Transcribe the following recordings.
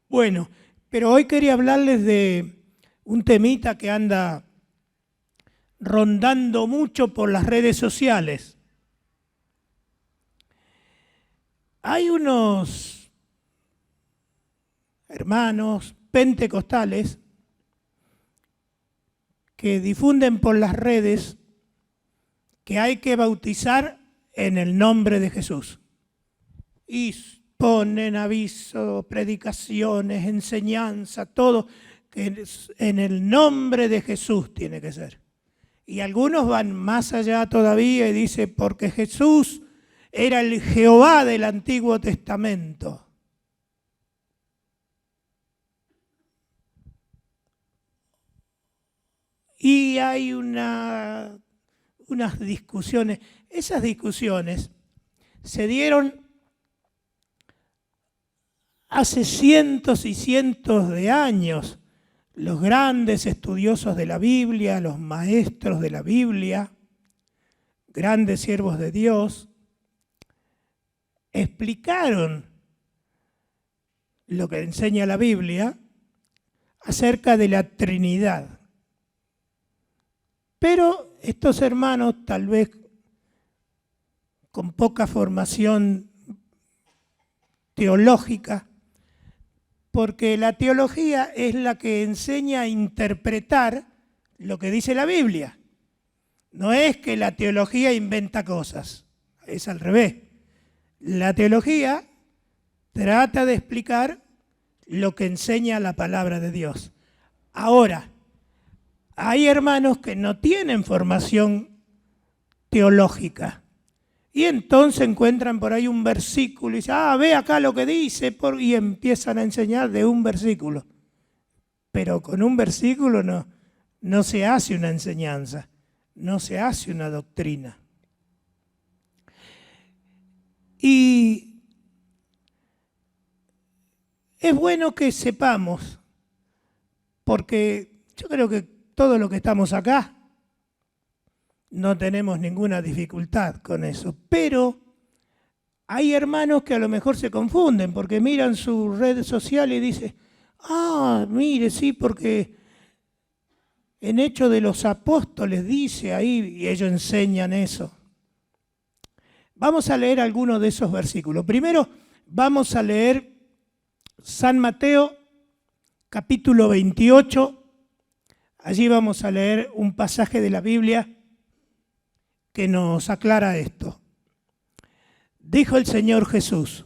Bueno, pero hoy quería hablarles de un temita que anda rondando mucho por las redes sociales. Hay unos hermanos pentecostales que difunden por las redes que hay que bautizar en el nombre de Jesús. Y ponen aviso, predicaciones, enseñanza, todo, que en el nombre de Jesús tiene que ser. Y algunos van más allá todavía y dicen, porque Jesús era el Jehová del Antiguo Testamento. Y hay unas discusiones. Esas discusiones se dieron hace cientos y cientos de años. Los grandes estudiosos de la Biblia, los maestros de la Biblia, grandes siervos de Dios, explicaron lo que enseña la Biblia acerca de la Trinidad. Pero estos hermanos, tal vez con poca formación teológica, porque la teología es la que enseña a interpretar lo que dice la Biblia. No es que la teología inventa cosas, es al revés. La teología trata de explicar lo que enseña la palabra de Dios. Ahora, hay hermanos que no tienen formación teológica y entonces encuentran por ahí un versículo y dicen, ve acá lo que dice, y empiezan a enseñar de un versículo. Pero con un versículo no se hace una enseñanza, no se hace una doctrina. Y es bueno que sepamos, porque yo creo que todos los que estamos acá no tenemos ninguna dificultad con eso, pero hay hermanos que a lo mejor se confunden porque miran su red social y dicen, mire, sí, porque en Hechos de los Apóstoles dice ahí, y ellos enseñan eso. Vamos a leer algunos de esos versículos. Primero vamos a leer San Mateo, capítulo 28. Allí vamos a leer un pasaje de la Biblia que nos aclara esto. Dijo el Señor Jesús,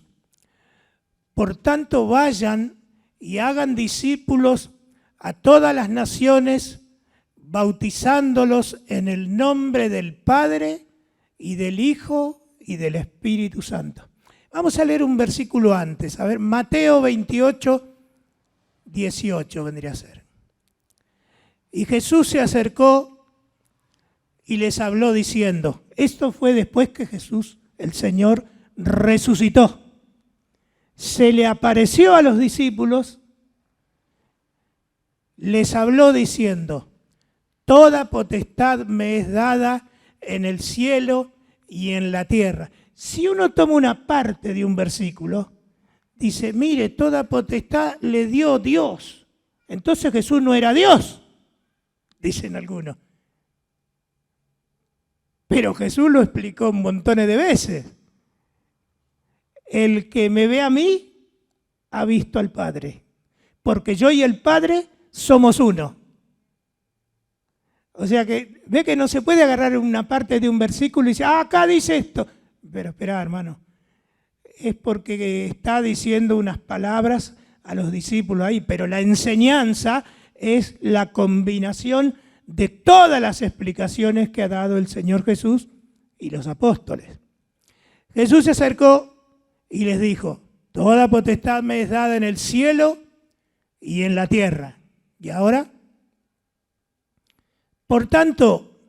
por tanto vayan y hagan discípulos a todas las naciones, bautizándolos en el nombre del Padre y del Hijo y del Espíritu Santo. Vamos a leer un versículo antes. A ver, Mateo 28, 18 vendría a ser. Y Jesús se acercó y les habló diciendo, esto fue después que Jesús, el Señor, resucitó. Se le apareció a los discípulos, les habló diciendo, toda potestad me es dada en el cielo y en la tierra. Si uno toma una parte de un versículo, dice, mire, toda potestad le dio Dios. Entonces Jesús no era Dios, dicen algunos. Pero Jesús lo explicó montones de veces. El que me ve a mí, ha visto al Padre. Porque yo y el Padre somos uno. O sea que ve que no se puede agarrar una parte de un versículo y decir, acá dice esto. Pero espera, hermano, es porque está diciendo unas palabras a los discípulos ahí, pero la enseñanza es la combinación de todas las explicaciones que ha dado el Señor Jesús y los apóstoles. Jesús se acercó y les dijo, toda potestad me es dada en el cielo y en la tierra. Y ahora, por tanto,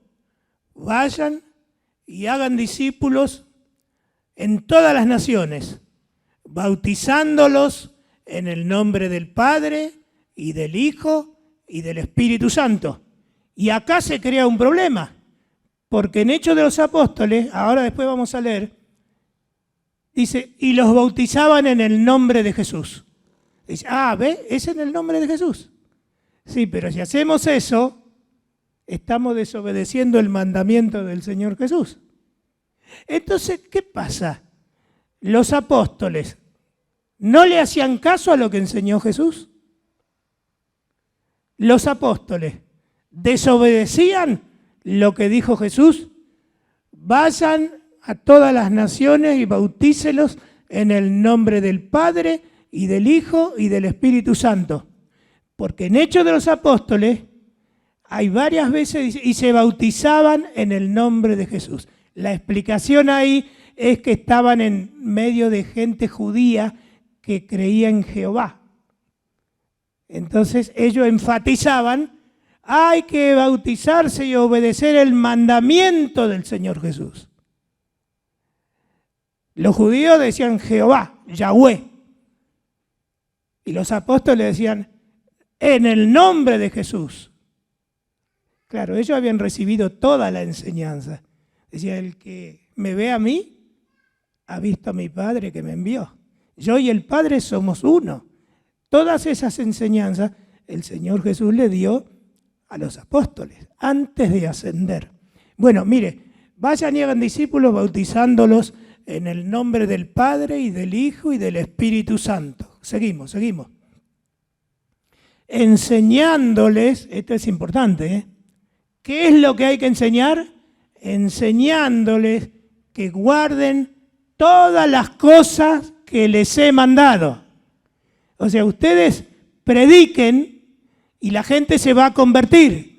vayan y hagan discípulos en todas las naciones, bautizándolos en el nombre del Padre y del Hijo y del Espíritu Santo. Y acá se crea un problema, porque en Hechos de los Apóstoles, ahora después vamos a leer, Dice, y los bautizaban en el nombre de Jesús. Dice, ¿ve? Es en el nombre de Jesús. Sí, pero si hacemos eso, estamos desobedeciendo el mandamiento del Señor Jesús. Entonces, ¿qué pasa? Los apóstoles no le hacían caso a lo que enseñó Jesús. Los apóstoles desobedecían lo que dijo Jesús. Vayan a todas las naciones y bautícelos en el nombre del Padre y del Hijo y del Espíritu Santo. Porque en Hechos de los Apóstoles hay varias veces y se bautizaban en el nombre de Jesús. La explicación ahí es que estaban en medio de gente judía que creía en Jehová. Entonces ellos enfatizaban, hay que bautizarse y obedecer el mandamiento del Señor Jesús. Los judíos decían Jehová, Yahweh. Y los apóstoles decían, en el nombre de Jesús. Claro, ellos habían recibido toda la enseñanza. Decía, el que me ve a mí, ha visto a mi Padre que me envió. Yo y el Padre somos uno. Todas esas enseñanzas el Señor Jesús le dio a los apóstoles antes de ascender. Bueno, mire, vayan y hagan discípulos bautizándolos en el nombre del Padre y del Hijo y del Espíritu Santo. Seguimos. Enseñándoles, esto es importante, ¿qué es lo que hay que enseñar? Enseñándoles que guarden todas las cosas que les he mandado. O sea, ustedes prediquen y la gente se va a convertir.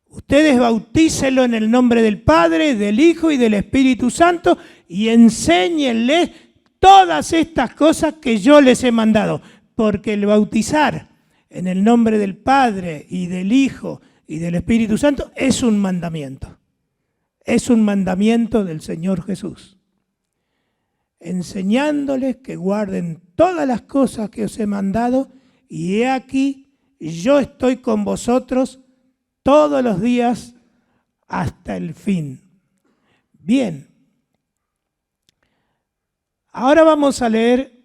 Ustedes bautícenlo en el nombre del Padre, del Hijo y del Espíritu Santo y enséñenles todas estas cosas que yo les he mandado. Porque el bautizar en el nombre del Padre y del Hijo y del Espíritu Santo es un mandamiento. Es un mandamiento del Señor Jesús. Enseñándoles que guarden todas las cosas que os he mandado, y he aquí, yo estoy con vosotros todos los días hasta el fin. Bien. Ahora vamos a leer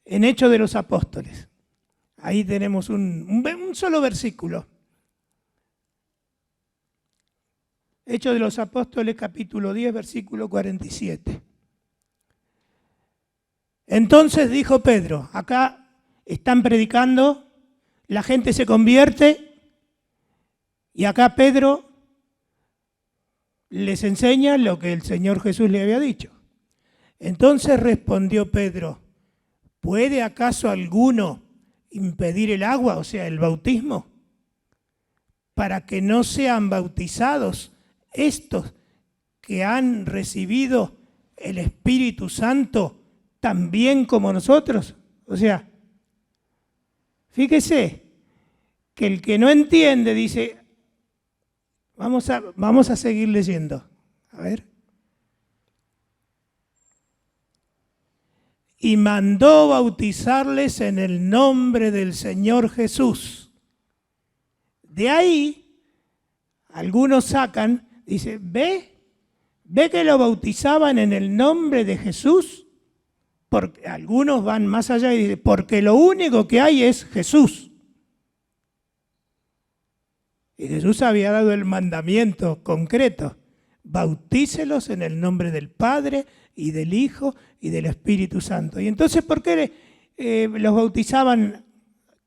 en Hechos de los Apóstoles. Ahí tenemos un solo versículo. Hechos de los Apóstoles, capítulo 10, versículo 47. Entonces dijo Pedro, acá están predicando, la gente se convierte y acá Pedro les enseña lo que el Señor Jesús le había dicho. Entonces respondió Pedro, ¿puede acaso alguno impedir el agua, o sea, el bautismo, para que no sean bautizados estos que han recibido el Espíritu Santo también como nosotros? O sea, fíjese que el que no entiende dice, vamos a seguir leyendo. A ver. Y mandó bautizarles en el nombre del Señor Jesús. De ahí, algunos sacan, dice, ¿ve que lo bautizaban en el nombre de Jesús? Porque algunos van más allá y dicen, porque lo único que hay es Jesús. Y Jesús había dado el mandamiento concreto, bautícelos en el nombre del Padre y del Hijo y del Espíritu Santo. Y entonces, ¿por qué los bautizaban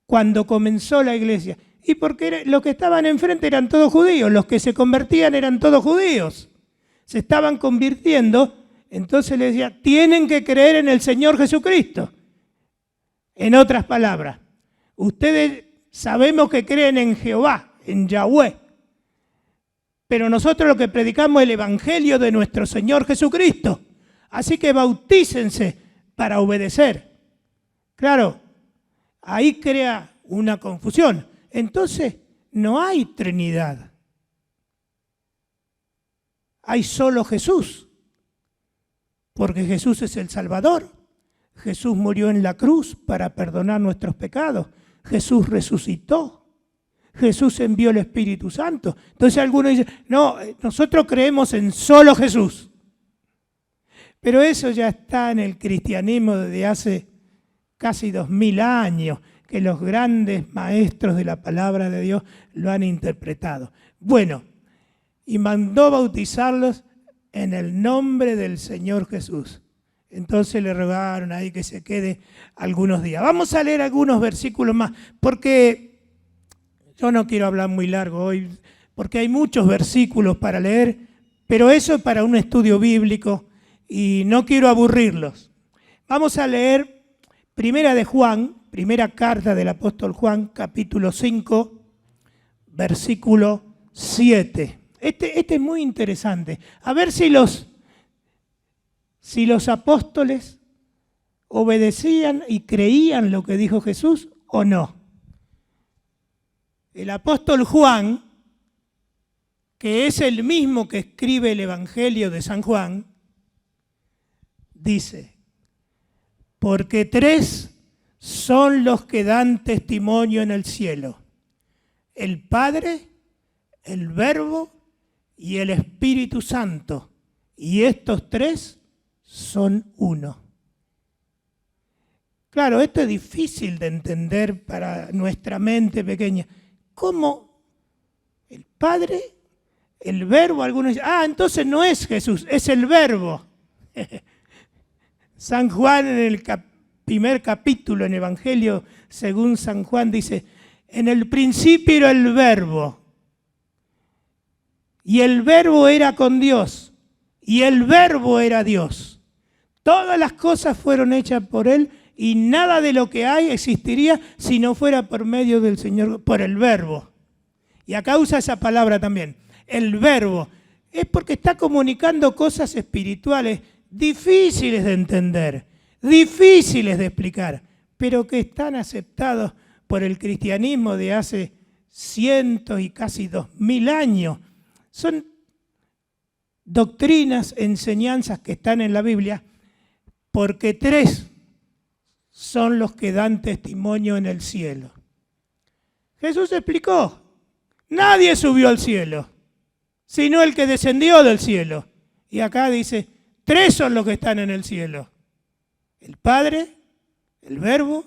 cuando comenzó la iglesia? Y porque los que estaban enfrente eran todos judíos, los que se convertían eran todos judíos. Se estaban convirtiendo. Entonces le decía, tienen que creer en el Señor Jesucristo. En otras palabras, ustedes sabemos que creen en Jehová, en Yahweh, pero nosotros lo que predicamos es el Evangelio de nuestro Señor Jesucristo. Así que bautícense para obedecer. Claro, ahí crea una confusión. Entonces, no hay Trinidad. Hay solo Jesús. Porque Jesús es el Salvador. Jesús murió en la cruz para perdonar nuestros pecados. Jesús resucitó. Jesús envió el Espíritu Santo. Entonces algunos dicen, no, nosotros creemos en solo Jesús. Pero eso ya está en el cristianismo desde hace casi 2000 años, que los grandes maestros de la palabra de Dios lo han interpretado. Bueno, y mandó bautizarlos en el nombre del Señor Jesús. Entonces le rogaron ahí que se quede algunos días. Vamos a leer algunos versículos más, porque yo no quiero hablar muy largo hoy, porque hay muchos versículos para leer, pero eso es para un estudio bíblico y no quiero aburrirlos. Vamos a leer Primera de Juan, primera carta del apóstol Juan, capítulo 5, versículo 7. Este es muy interesante. A ver si los apóstoles obedecían y creían lo que dijo Jesús o no. El apóstol Juan, que es el mismo que escribe el Evangelio de San Juan, dice: porque 3 son los que dan testimonio en el cielo: el Padre, el Verbo y el Espíritu Santo. Y estos 3 son uno. Claro, esto es difícil de entender para nuestra mente pequeña. ¿Cómo el Padre, el Verbo? Algunos dicen, entonces no es Jesús, es el Verbo. San Juan en el primer capítulo en Evangelio según San Juan dice: en el principio era el Verbo, y el Verbo era con Dios, y el Verbo era Dios. Todas las cosas fueron hechas por Él, y nada de lo que hay existiría si no fuera por medio del Señor, por el Verbo. Y acá usa esa palabra también, el Verbo. Es porque está comunicando cosas espirituales difíciles de entender, difíciles de explicar, pero que están aceptados por el cristianismo de hace cientos y casi 2000 años. Son doctrinas, enseñanzas que están en la Biblia, porque 3 son los que dan testimonio en el cielo. Jesús explicó: nadie subió al cielo, sino el que descendió del cielo. Y acá dice: 3 son los que están en el cielo: el Padre, el Verbo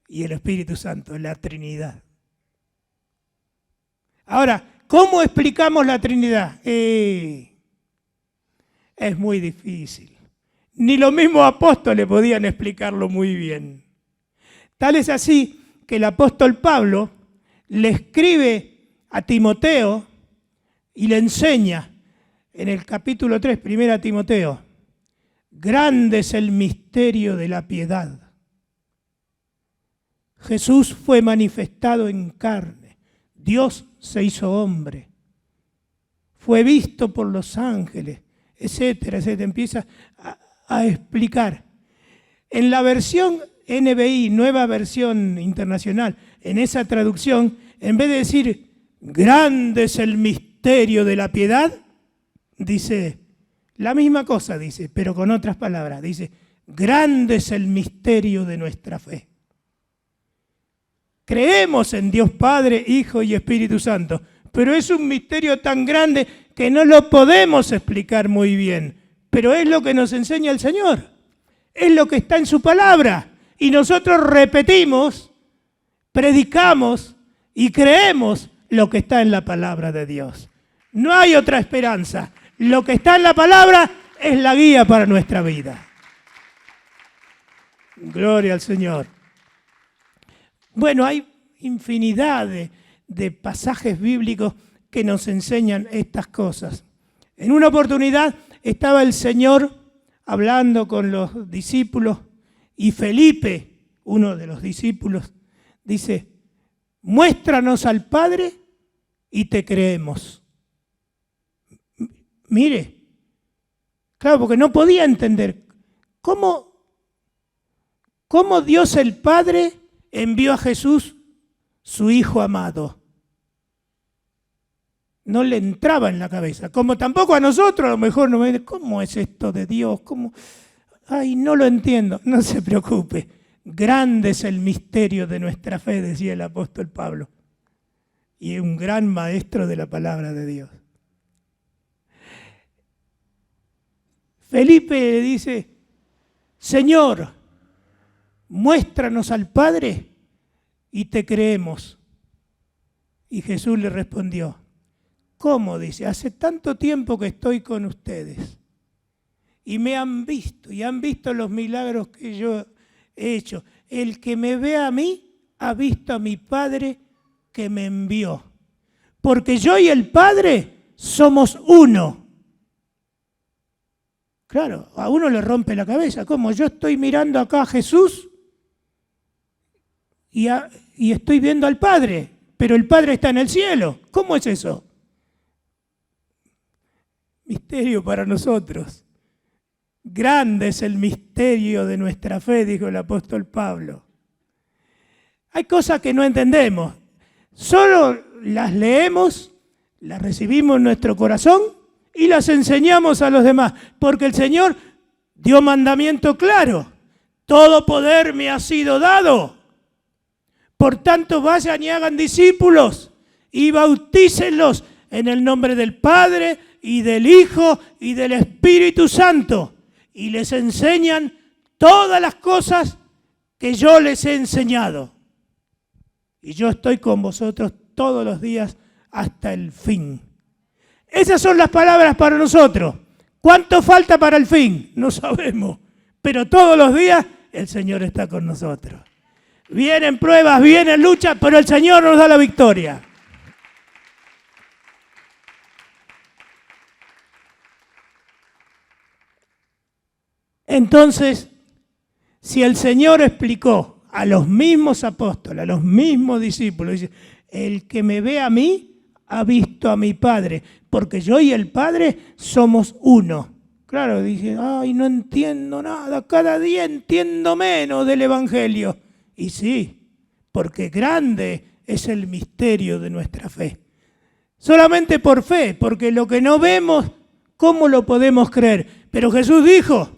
y el Espíritu Santo, la Trinidad. Ahora, ¿cómo explicamos la Trinidad? Es muy difícil. Ni los mismos apóstoles podían explicarlo muy bien. Tal es así que el apóstol Pablo le escribe a Timoteo y le enseña en el capítulo 3, 1 Timoteo: grande es el misterio de la piedad. Jesús fue manifestado en carne. Dios se hizo hombre. Fue visto por los ángeles, etcétera, etcétera. Empieza a explicar. En la versión NBI, Nueva Versión Internacional, en esa traducción, en vez de decir grande es el misterio de la piedad, dice la misma cosa, dice, pero con otras palabras. Dice: grande es el misterio de nuestra fe. Creemos en Dios Padre, Hijo y Espíritu Santo, pero es un misterio tan grande que no lo podemos explicar muy bien. Pero es lo que nos enseña el Señor. Es lo que está en su palabra. Y nosotros repetimos, predicamos y creemos lo que está en la palabra de Dios. No hay otra esperanza. Lo que está en la palabra es la guía para nuestra vida. Gloria al Señor. Bueno, hay infinidad de pasajes bíblicos que nos enseñan estas cosas. En una oportunidad estaba el Señor hablando con los discípulos y Felipe, uno de los discípulos, dice: muéstranos al Padre y te creemos. Mire, claro, porque no podía entender cómo Dios el Padre envió a Jesús, su Hijo amado. No le entraba en la cabeza, como tampoco a nosotros a lo mejor no me... ¿Cómo es esto de Dios? ¿Cómo? Ay, no lo entiendo. No se preocupe. Grande es el misterio de nuestra fe, decía el apóstol Pablo. Y un gran maestro de la palabra de Dios. Felipe le dice, Señor, muéstranos al Padre y te creemos. Y Jesús le respondió, ¿cómo? Dice, hace tanto tiempo que estoy con ustedes y me han visto y han visto los milagros que yo he hecho. El que me ve a mí ha visto a mi Padre que me envió. Porque yo y el Padre somos uno. Claro, a uno le rompe la cabeza. ¿Cómo? Yo estoy mirando acá a Jesús y estoy viendo al Padre, pero el Padre está en el cielo. ¿Cómo es eso? Misterio para nosotros. Grande es el misterio de nuestra fe, dijo el apóstol Pablo. Hay cosas que no entendemos. Solo las leemos, las recibimos en nuestro corazón y las enseñamos a los demás. Porque el Señor dio mandamiento claro. Todo poder me ha sido dado. Por tanto, vayan y hagan discípulos y bautícenlos en el nombre del Padre y del Hijo y del Espíritu Santo. Y les enseñan todas las cosas que yo les he enseñado. Y yo estoy con vosotros todos los días hasta el fin. Esas son las palabras para nosotros. ¿Cuánto falta para el fin? No sabemos. Pero todos los días el Señor está con nosotros. Vienen pruebas, vienen luchas, pero el Señor nos da la victoria. Entonces, si el Señor explicó a los mismos apóstoles, a los mismos discípulos, dice, el que me ve a mí ha visto a mi Padre, porque yo y el Padre somos uno. Claro, dije, ay, no entiendo nada, cada día entiendo menos del Evangelio. Y sí, porque grande es el misterio de nuestra fe. Solamente por fe, porque lo que no vemos, ¿cómo lo podemos creer? Pero Jesús dijo,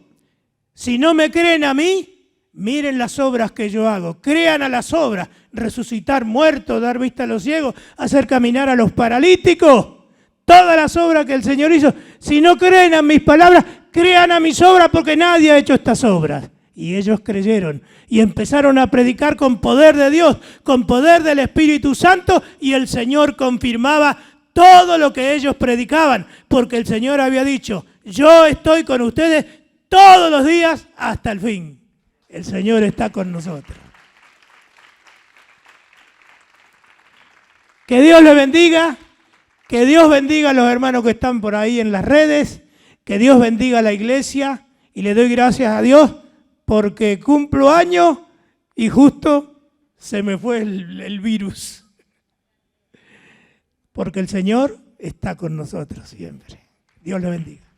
si no me creen a mí, miren las obras que yo hago. Crean a las obras, resucitar muertos, dar vista a los ciegos, hacer caminar a los paralíticos. Todas las obras que el Señor hizo. Si no creen a mis palabras, crean a mis obras porque nadie ha hecho estas obras. Y ellos creyeron y empezaron a predicar con poder de Dios, con poder del Espíritu Santo, y el Señor confirmaba todo lo que ellos predicaban, porque el Señor había dicho, yo estoy con ustedes todos los días hasta el fin. El Señor está con nosotros. Que Dios les bendiga, que Dios bendiga a los hermanos que están por ahí en las redes, que Dios bendiga a la iglesia, y le doy gracias a Dios porque cumplo años y justo se me fue el virus. Porque el Señor está con nosotros siempre. Dios le bendiga.